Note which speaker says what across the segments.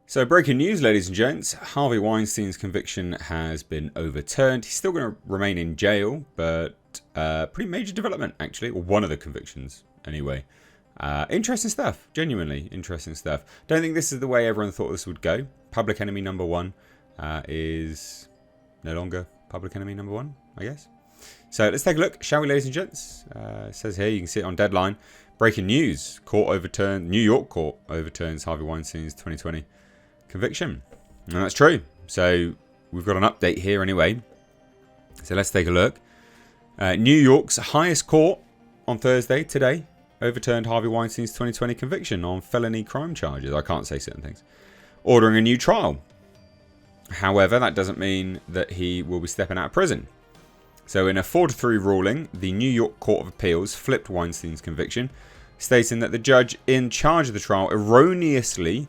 Speaker 1: So breaking news, ladies and gents, Harvey Weinstein's conviction has been overturned. He's still going to remain in jail, but pretty major development, actually. Or one of the convictions, anyway. Interesting stuff. Genuinely interesting stuff. Don't think this is the way everyone thought this would go. Public enemy number one is no longer public enemy number one, I guess. So let's take a look, shall we, ladies and gents? It says here, you can see it on Deadline. Breaking news. Court overturned. New York court overturns Harvey Weinstein's 2020 conviction. And that's true. So we've got an update here anyway. So let's take a look. New York's highest court on Thursday, today, overturned Harvey Weinstein's 2020 conviction on felony crime charges. I can't say certain things. Ordering a new trial. However, that doesn't mean that he will be stepping out of prison. So in a 4-3 ruling, the New York Court of Appeals flipped Weinstein's conviction, stating that the judge in charge of the trial erroneously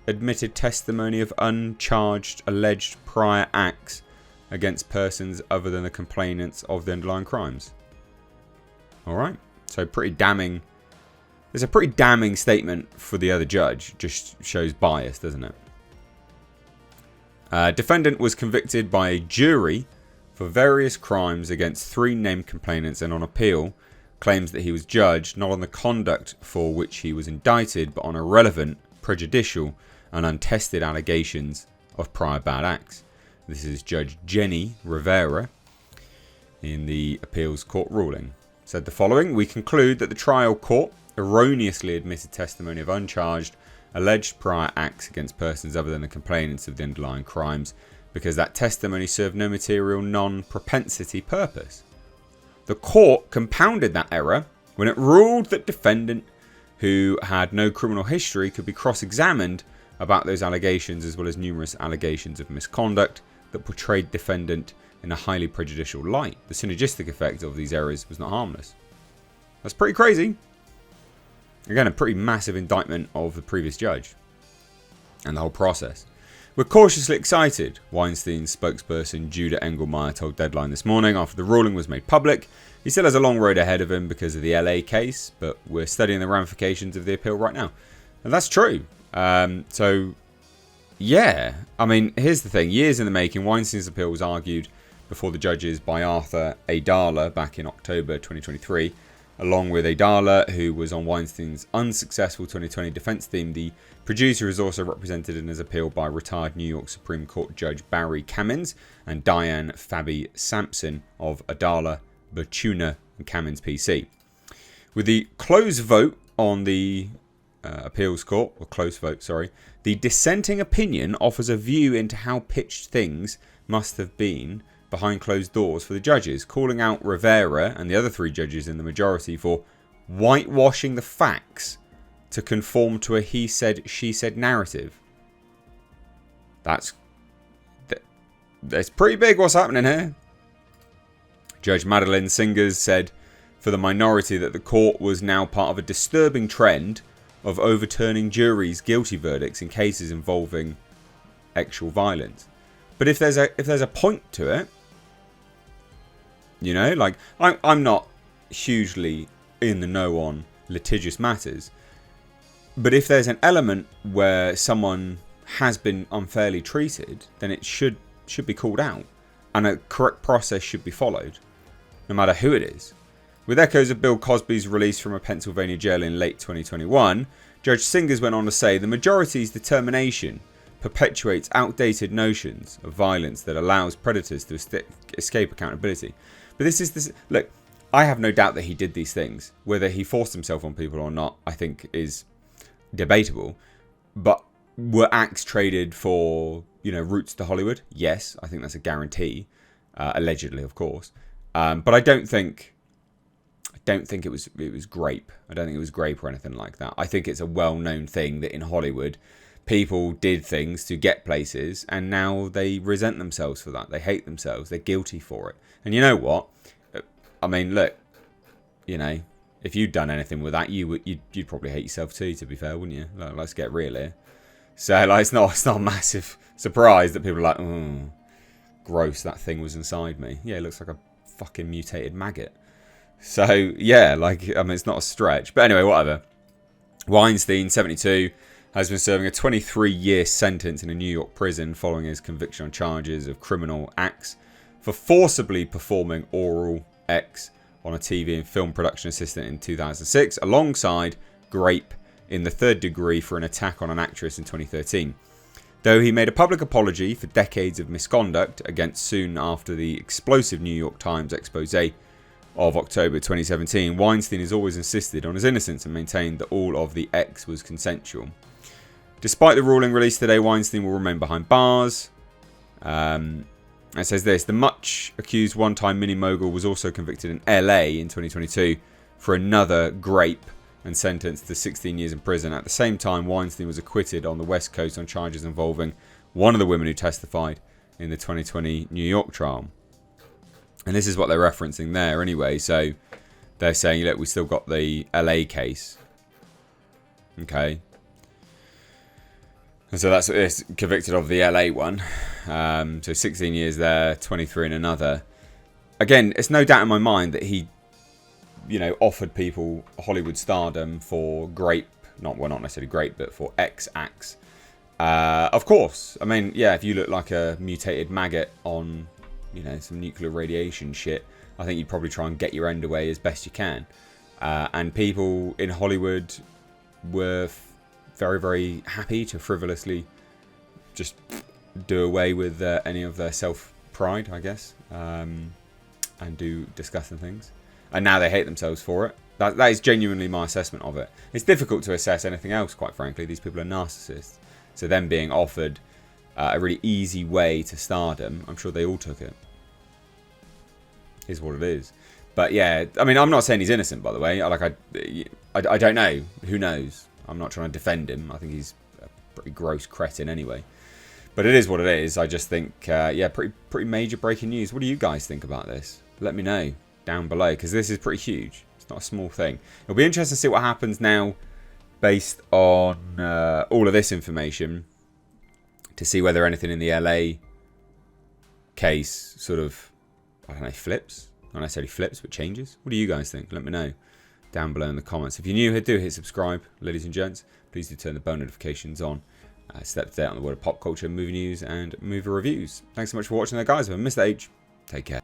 Speaker 1: admitted testimony of uncharged alleged prior acts against persons other than the complainants of the underlying crimes. Alright, so pretty damning. There's a pretty damning statement for the other judge. Just shows bias, doesn't it? Defendant was convicted by a jury for various crimes against 3 named complainants, and on appeal claims that he was judged not on the conduct for which he was indicted, but on irrelevant, prejudicial and untested allegations of prior bad acts. This is Judge Jenny Rivera in the appeals court ruling. Said the following: we conclude that the trial court erroneously admitted testimony of uncharged alleged prior acts against persons other than the complainants of the underlying crimes, because that testimony served no material non-propensity purpose. The court compounded that error when it ruled that defendant, who had no criminal history, could be cross-examined about those allegations, as well as numerous allegations of misconduct that portrayed defendant in a highly prejudicial light. The synergistic effect of these errors was not harmless. That's pretty crazy. Again, a pretty massive indictment of the previous judge and the whole process. We're cautiously excited, Weinstein's spokesperson Judah Engelmeyer told Deadline this morning after the ruling was made public. He still has a long road ahead of him because of the LA case, but we're studying the ramifications of the appeal right now. And that's true. So, yeah. I mean, here's the thing. Years in the making, Weinstein's appeal was argued before the judges by Arthur Aidala back in October 2023. Along with Aidala, who was on Weinstein's unsuccessful 2020 defense team, the producer is also represented in his appeal by retired New York Supreme Court Judge Barry Kamins and Diane Fabi Sampson of Aidala, Bertuna and Kamins PC. With the close vote on the appeals court, or close vote, sorry, the dissenting opinion offers a view into how pitched things must have been behind closed doors for the judges, calling out Rivera and the other 3 judges in the majority for whitewashing the facts to conform to a he said, she said narrative. That's pretty big what's happening here. Judge Madeline Singers said for the minority that the court was now part of a disturbing trend of overturning juries' guilty verdicts in cases involving actual violence. But if there's a point to it, you know, like I'm not hugely in the know on litigious matters, but if there's an element where someone has been unfairly treated, then it should be called out, and a correct process should be followed, no matter who it is. With echoes of Bill Cosby's release from a Pennsylvania jail in late 2021, Judge Singers went on to say the majority's determination perpetuates outdated notions of violence that allows predators to escape accountability. But look, I have no doubt that he did these things. Whether he forced himself on people or not, I think is debatable. But were acts traded for, routes to Hollywood? Yes, I think that's a guarantee. Allegedly, of course. But I don't think it was grape. I don't think it was grape or anything like that. I think it's a well-known thing that in Hollywood, people did things to get places, and now they resent themselves for that. They hate themselves. They're guilty for it. And you know what? I mean, look, if you'd done anything with that, you'd probably hate yourself too, to be fair, wouldn't you? Let's get real here. So it's not a massive surprise that people are like, oh, gross, that thing was inside me. Yeah, it looks like a fucking mutated maggot. So, yeah, it's not a stretch. But anyway, whatever. Weinstein, 72, has been serving a 23-year sentence in a New York prison following his conviction on charges of criminal acts for forcibly performing oral sex on a TV and film production assistant in 2006, alongside rape in the third degree for an attack on an actress in 2013. Though he made a public apology for decades of misconduct against soon after the explosive New York Times expose of October 2017, Weinstein has always insisted on his innocence and maintained that all of the X was consensual. Despite the ruling released today, Weinstein will remain behind bars. It says this: the much accused one-time mini mogul was also convicted in LA in 2022 for another grape and sentenced to 16 years in prison. At the same time, Weinstein was acquitted on the West Coast on charges involving one of the women who testified in the 2020 New York trial. And this is what they're referencing there anyway. So they're saying, look, we still got the LA case. Okay. And so that's it's convicted of the LA one. So 16 years there, 23 in another. Again, it's no doubt in my mind that he, offered people Hollywood stardom for grape. Not necessarily grape, but for X acts. Of course. I mean, yeah, if you look like a mutated maggot on, some nuclear radiation shit, I think you'd probably try and get your end away as best you can. And people in Hollywood were very, very happy to frivolously just do away with any of their self-pride, I guess, and do disgusting things. And now they hate themselves for it. That is genuinely my assessment of it. It's difficult to assess anything else, quite frankly. These people are narcissists. So them being offered a really easy way to stardom, I'm sure they all took it. Is what it is. But yeah, I mean, I'm not saying he's innocent, by the way. I don't know. Who knows? I'm not trying to defend him. I think he's a pretty gross cretin anyway. But it is what it is. I just think, pretty major breaking news. What do you guys think about this? Let me know down below, because this is pretty huge. It's not a small thing. It'll be interesting to see what happens now based on all of this information, to see whether anything in the LA case sort of, flips. Not necessarily flips, but changes. What do you guys think? Let me know down below in the comments. If you're new here, do hit subscribe. Ladies and gents, please do turn the bell notifications on. Stay up to date on the world of pop culture, movie news, and movie reviews. Thanks so much for watching there, guys. If I missed the age, take care.